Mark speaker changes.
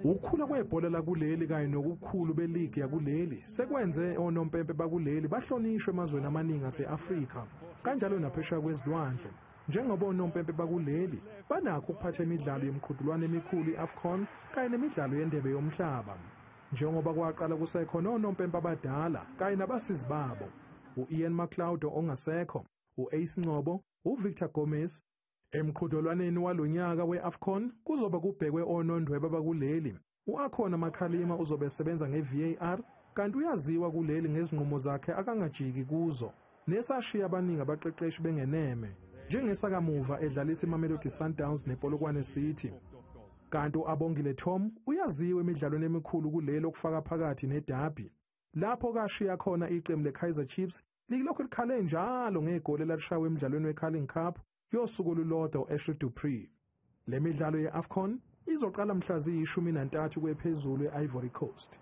Speaker 1: Ukukhula kwebhola lakuleli kanye nokukhulu beligi yakuleli sekwenze onompempe bakuleli bahlonishwe emazweni amaningi ase-Afrika kanjalo naphesheya kwezilwandle. Njengoba onompempe bakuleli banakho ukuphatha imidlalo yemiqhudelwano emikhulu i-Afcon kanye nemidlalo yendebe yomhlaba. Njengoba kwaqala kusekhona onompempe abadala kanye nabasizi babo, u-Ian McLeod ongasekho, u-Ace Ngcobo, u-Victor Gomez. Emqhudelwaneni walonyaka we-Afcon kuzoba kubhekwe onondweba bakuleli. U-Akhona Makhalima uzobe esebenza nge-VAR kanti uyaziwa kuleli ngezinqumo zakhe akangajiki kuzo nesashiya abaningi abaqeqeshi bengeneme njengesakamuva edlalisa iMamelodi Sundowns nePolokwane City. Kanti u-Abongile Tom uyaziwa emidlalweni emikhulu kulelo okufaka phakathi neDerby lapho kashiya khona iqembu le-Kaizer Chiefs lilokhu likhale njalo ngegoli elalishaywa emidlalweni we-Carling Cup yosuku olulodwa u-Ashley Dupree. Le midlalo ye-Afcon izoqala mhla ziyi-13 kuye phezulu e-Ivory Coast.